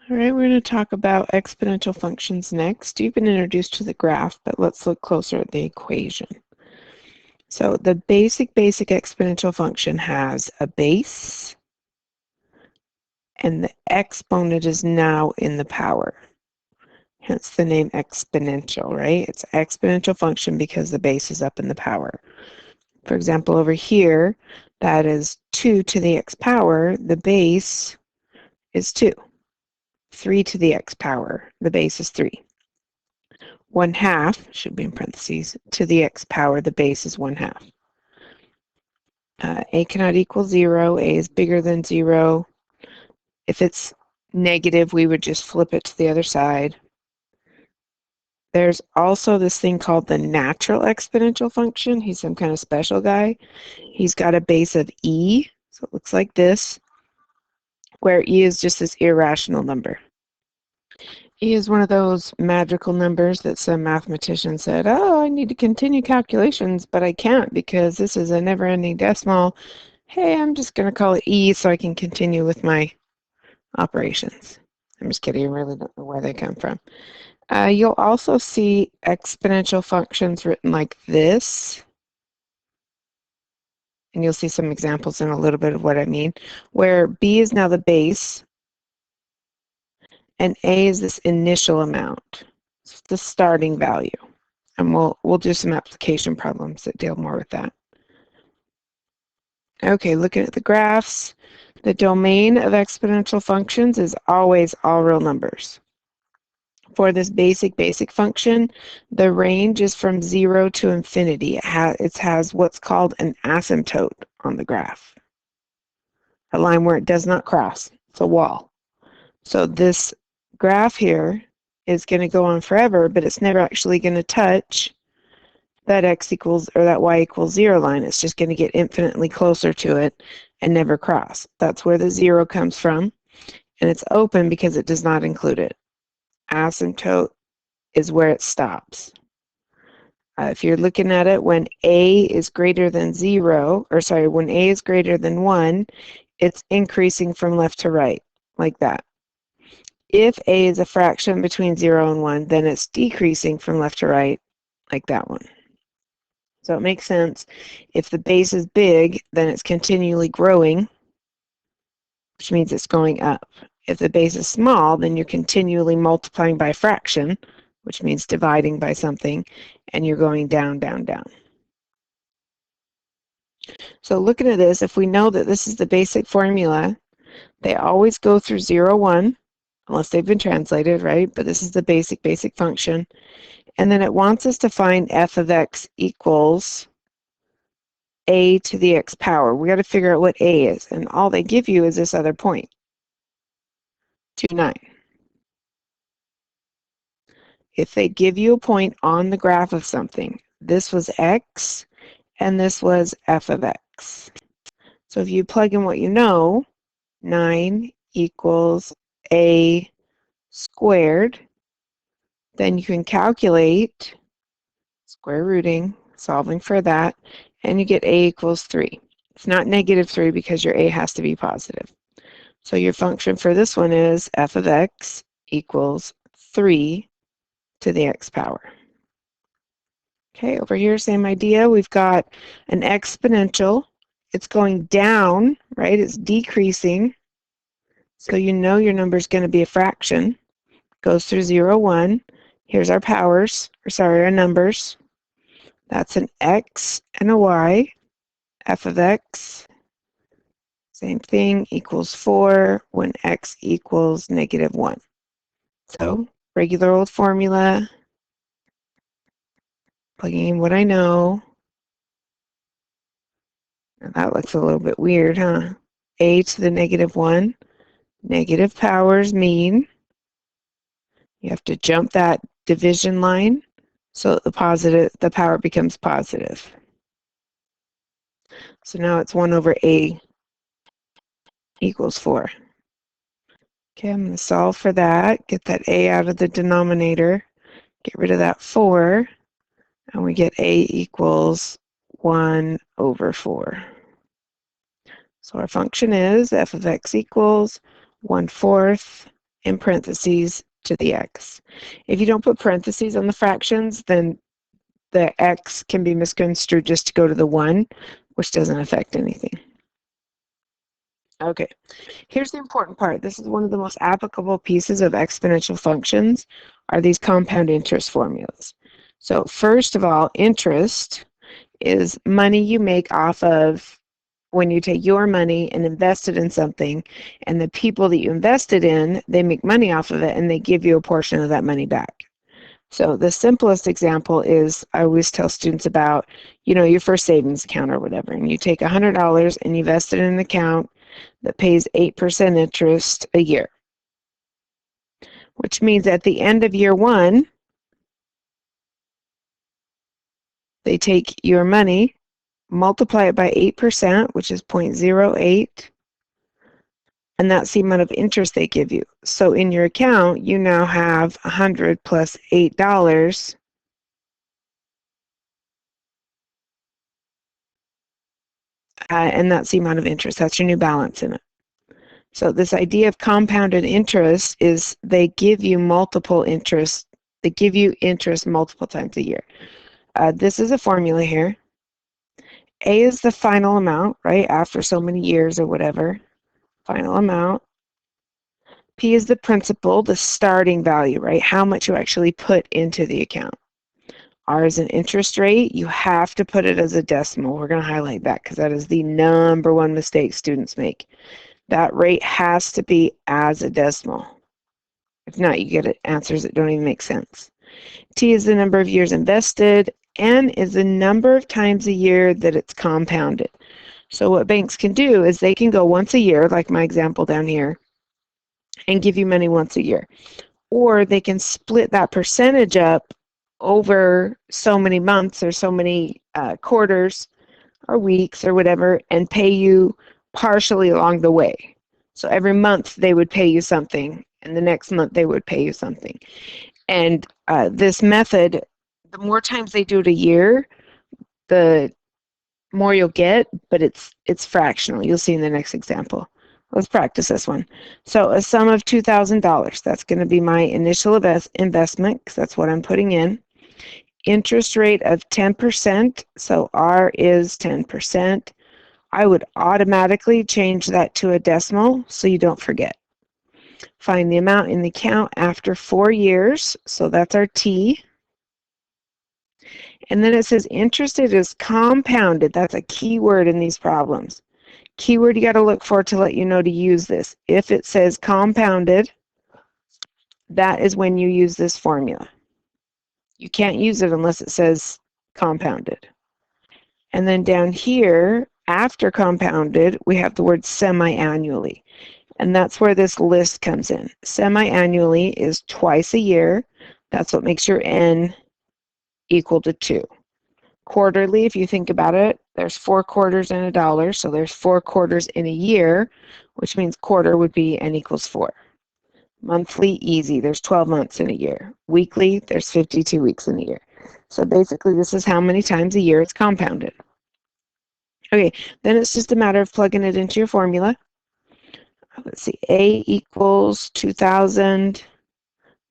All right, we're going to talk about exponential functions next. You've been introduced to the graph, but let's look closer at the equation. So the basic exponential function has a base, and the exponent is now in the power. Hence the name exponential, right? It's an exponential function because the base is up in the power. For example, over here, that is 2 to the x power. The base is 2. 3 to the x power. The base is 3. 1/2, should be in parentheses, to the x power. The base is 1/2. A cannot equal 0. A is bigger than 0. If it's negative, we would just flip it to the other side. There's also this thing called the natural exponential function. He's some kind of special guy. He's got a base of e, so it looks like this, where e is just this irrational number. E is one of those magical numbers that some mathematician said, oh, I need to continue calculations, but I can't because this is a never-ending decimal. Hey, I'm just going to call it e so I can continue with my operations. I'm just kidding. I really don't know where they come from. You'll also see exponential functions written like this. And you'll see some examples in a little bit of what I mean, where b is now the base, and a is this initial amount. It's the starting value. And we'll do some application problems that deal more with that. Okay, looking at the graphs, the domain of exponential functions is always all real numbers. For this basic function, the range is from 0 to infinity. It has what's called an asymptote on the graph, a line where it does not cross. It's a wall. So this graph here is going to go on forever, but it's never actually going to touch that x equals or that y equals 0 line. It's just going to get infinitely closer to it and never cross. That's where the 0 comes from, and it's open because it does not include it. Asymptote is where it stops. If you're looking at it, when a is greater than 0, or sorry, when a is greater than 1, it's increasing from left to right, like that. If a is a fraction between 0 and 1, then it's decreasing from left to right, like that one. So it makes sense. If the base is big, then it's continually growing, which means it's going up. If the base is small, then you're continually multiplying by a fraction, which means dividing by something, and you're going down, down, down. So looking at this, if we know that this is the basic formula, they always go through 0, 1, unless they've been translated, right? But this is the basic function. And then it wants us to find f of x equals a to the x power. We got to figure out what a is. And all they give you is this other point, 2, 9. If they give you a point on the graph of something, this was x, and this was f of x. So if you plug in what you know, 9 equals a squared, then you can calculate square rooting, solving for that, and you get a equals 3. It's not -3 because your a has to be positive. So your function for this one is f of x equals 3 to the x power. Okay, over here, same idea. We've got an exponential. It's going down, right? It's decreasing. So you know your number is going to be a fraction. Goes through 0, 1. Here's our powers, or sorry, our numbers. That's an x and a y. F of x, same thing, equals 4 when x equals -1. So regular old formula, plugging in what I know. And that looks a little bit weird, huh? A to the -1. Negative powers mean you have to jump that division line so that the power becomes positive. So now it's 1 over a equals 4. Okay, I'm going to solve for that, get that a out of the denominator, get rid of that 4, and we get a equals 1 over 4. So our function is f of x equals 1/4 in parentheses to the x. If you don't put parentheses on the fractions, then the x can be misconstrued just to go to the 1, which doesn't affect anything. Okay, here's the important part. This is one of the most applicable pieces of exponential functions, are these compound interest formulas. So first of all, interest is money you make off of when you take your money and invest it in something, and the people that you invested in, they make money off of it and they give you a portion of that money back. So the simplest example is, I always tell students about, your first savings account or whatever, and you take $100 and you invest it in an account that pays 8% interest a year, which means at the end of year 1, they take your money, multiply it by 8%, which is 0.08, and that's the amount of interest they give you. So in your account, you now have 100 plus $8, and that's the amount of interest. That's your new balance in it. So this idea of compounded interest is they give you multiple interest. They give you interest multiple times a year. This is a formula here. A is the final amount, right, after so many years or whatever, final amount. P is the principal, the starting value, right, how much you actually put into the account. R is an interest rate. You have to put it as a decimal. We're going to highlight that because that is the number one mistake students make. That rate has to be as a decimal. If not, you get answers that don't even make sense. T is the number of years invested. N is the number of times a year that it's compounded. So what banks can do is they can go once a year, like my example down here, and give you money once a year. Or they can split that percentage up over so many months or so many quarters or weeks or whatever, and pay you partially along the way. So every month they would pay you something, and the next month they would pay you something. And this method, the more times they do it a year, the more you'll get, but it's fractional. You'll see in the next example. Let's practice this one. So a sum of $2,000. That's going to be my initial investment because that's what I'm putting in. Interest rate of 10%. So R is 10%. I would automatically change that to a decimal so you don't forget. Find the amount in the account after 4 years. So that's our T. And then it says interest is compounded. That's a key word in these problems. Keyword you got to look for to let you know to use this. If it says compounded, that is when you use this formula. You can't use it unless it says compounded. And then down here, after compounded, we have the word semi-annually. And that's where this list comes in. Semi-annually is twice a year. That's what makes your N equal to 2. Quarterly, if you think about it, there's 4 quarters in a dollar, so there's 4 quarters in a year, which means quarter would be N equals 4. Monthly, easy, there's 12 months in a year. Weekly, there's 52 weeks in a year. So basically, this is how many times a year it's compounded. Okay, then it's just a matter of plugging it into your formula. Let's see, A equals 2,000,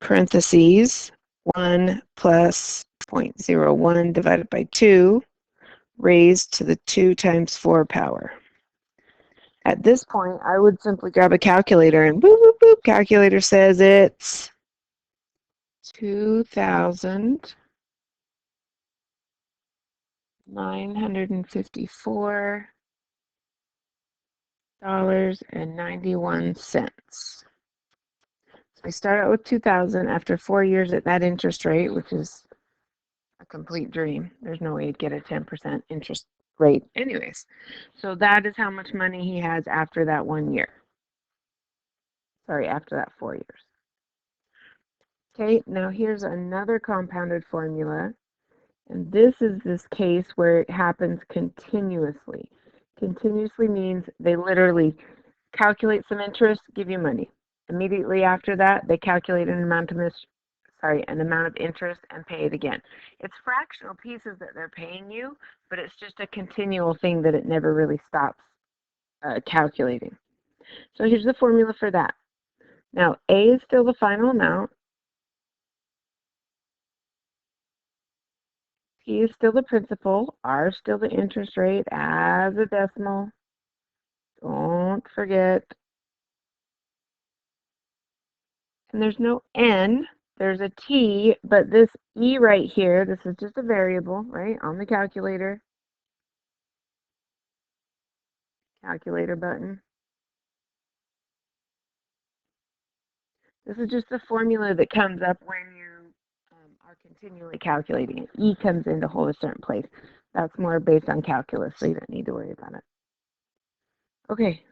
parentheses, 1 plus 0.01 divided by 2, raised to the 2 times 4 power. At this point, I would simply grab a calculator and boop, boop, boop. Calculator says it's 2,954.91. So I start out with 2,000 after 4 years at that interest rate, which is a complete dream. There's no way you'd get a 10% interest rate anyways. So that is how much money he has after that 1 year. Sorry, after that 4 years. Okay, now here's another compounded formula. And this is this case where it happens continuously. Continuously means they literally calculate some interest, give you money. Immediately after that, they calculate an amount of interest and pay it again. It's fractional pieces that they're paying you, but it's just a continual thing that it never really stops calculating. So here's the formula for that. Now, A is still the final amount. P is still the principal. R is still the interest rate as a decimal. Don't forget. And there's no N. There's a T, but this E right here, this is just a variable, right, on the calculator. Calculator button. This is just the formula that comes up when you are continually calculating. E comes in to hold a certain place. That's more based on calculus, so you don't need to worry about it. Okay.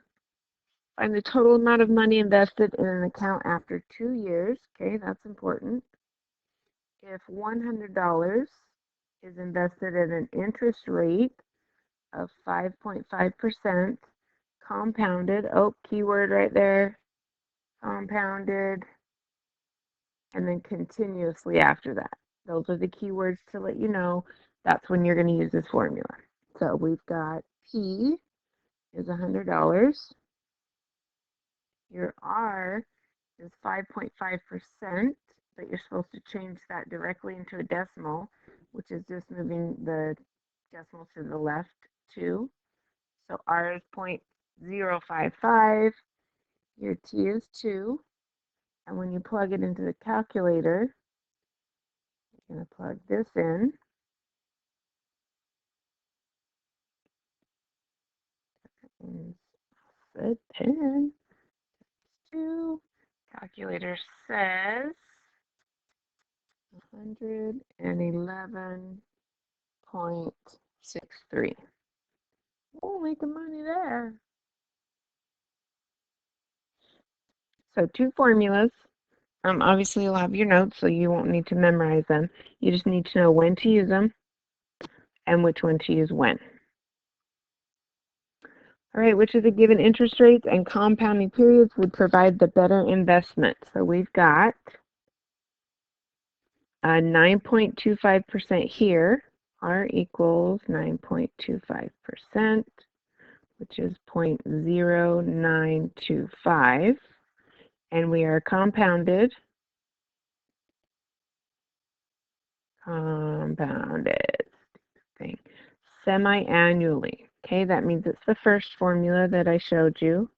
Find the total amount of money invested in an account after 2 years. Okay, that's important. If $100 is invested at an interest rate of 5.5%, compounded, oh, keyword right there, compounded, and then continuously after that. Those are the keywords to let you know that's when you're going to use this formula. So we've got P is $100. Your R is 5.5%, but you're supposed to change that directly into a decimal, which is just moving the decimal to the left 2. So R is 0.055, your T is 2, and when you plug it into the calculator, you're going to plug this in. Set 10, 2, calculator says 111.63. Oh, making money there. So 2 formulas. Obviously, you'll have your notes, so you won't need to memorize them. You just need to know when to use them and which one to use when. All right, which of the given interest rates and compounding periods would provide the better investment? So we've got 9.25% here. R equals 9.25%, which is 0.0925. And we are compounded thing semi-annually. Okay, that means it's the first formula that I showed you.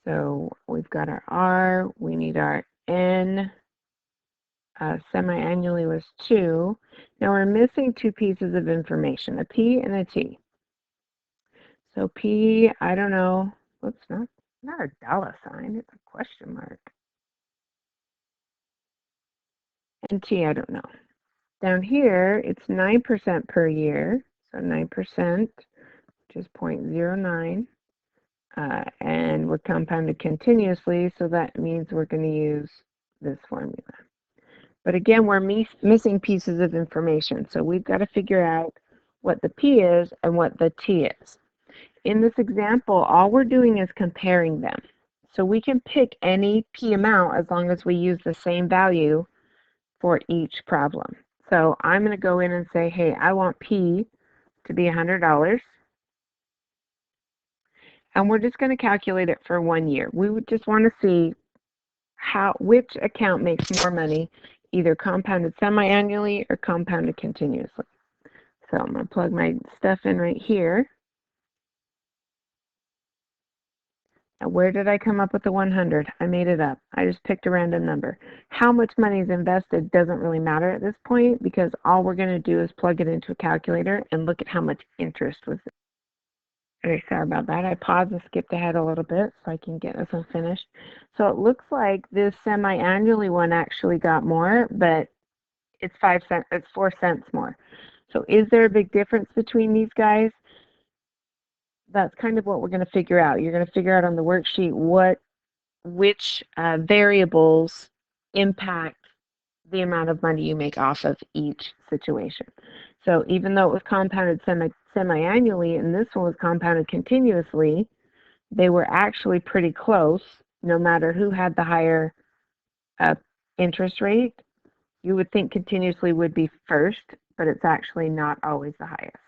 So we've got our R, we need our N. Semi-annually was 2. Now we're missing 2 pieces of information, a P and a T. So P, I don't know. Whoops, not a dollar sign, it's a question mark. And T, I don't know. Down here, it's 9% per year, so 9%, which is 0.09. And we're compounded continuously, so that means we're going to use this formula. But again, we're missing pieces of information, so we've got to figure out what the P is and what the T is. In this example, all we're doing is comparing them. So we can pick any P amount as long as we use the same value for each problem. So I'm going to go in and say, hey, I want P to be $100. And we're just going to calculate it for 1 year. We would just want to see which account makes more money, either compounded semi-annually or compounded continuously. So I'm going to plug my stuff in right here. Now, where did I come up with the 100? I made it up. I just picked a random number. How much money is invested doesn't really matter at this point because all we're going to do is plug it into a calculator and look at how much interest was there. Okay, sorry about that. I paused and skipped ahead a little bit so I can get this one finished. So it looks like this semi-annually one actually got more, but it's 5 cents, it's 4 cents more. So is there a big difference between these guys? That's kind of what we're going to figure out. You're going to figure out on the worksheet which variables impact the amount of money you make off of each situation. So even though it was compounded semi-annually and this one was compounded continuously, they were actually pretty close no matter who had the higher interest rate. You would think continuously would be first, but it's actually not always the highest.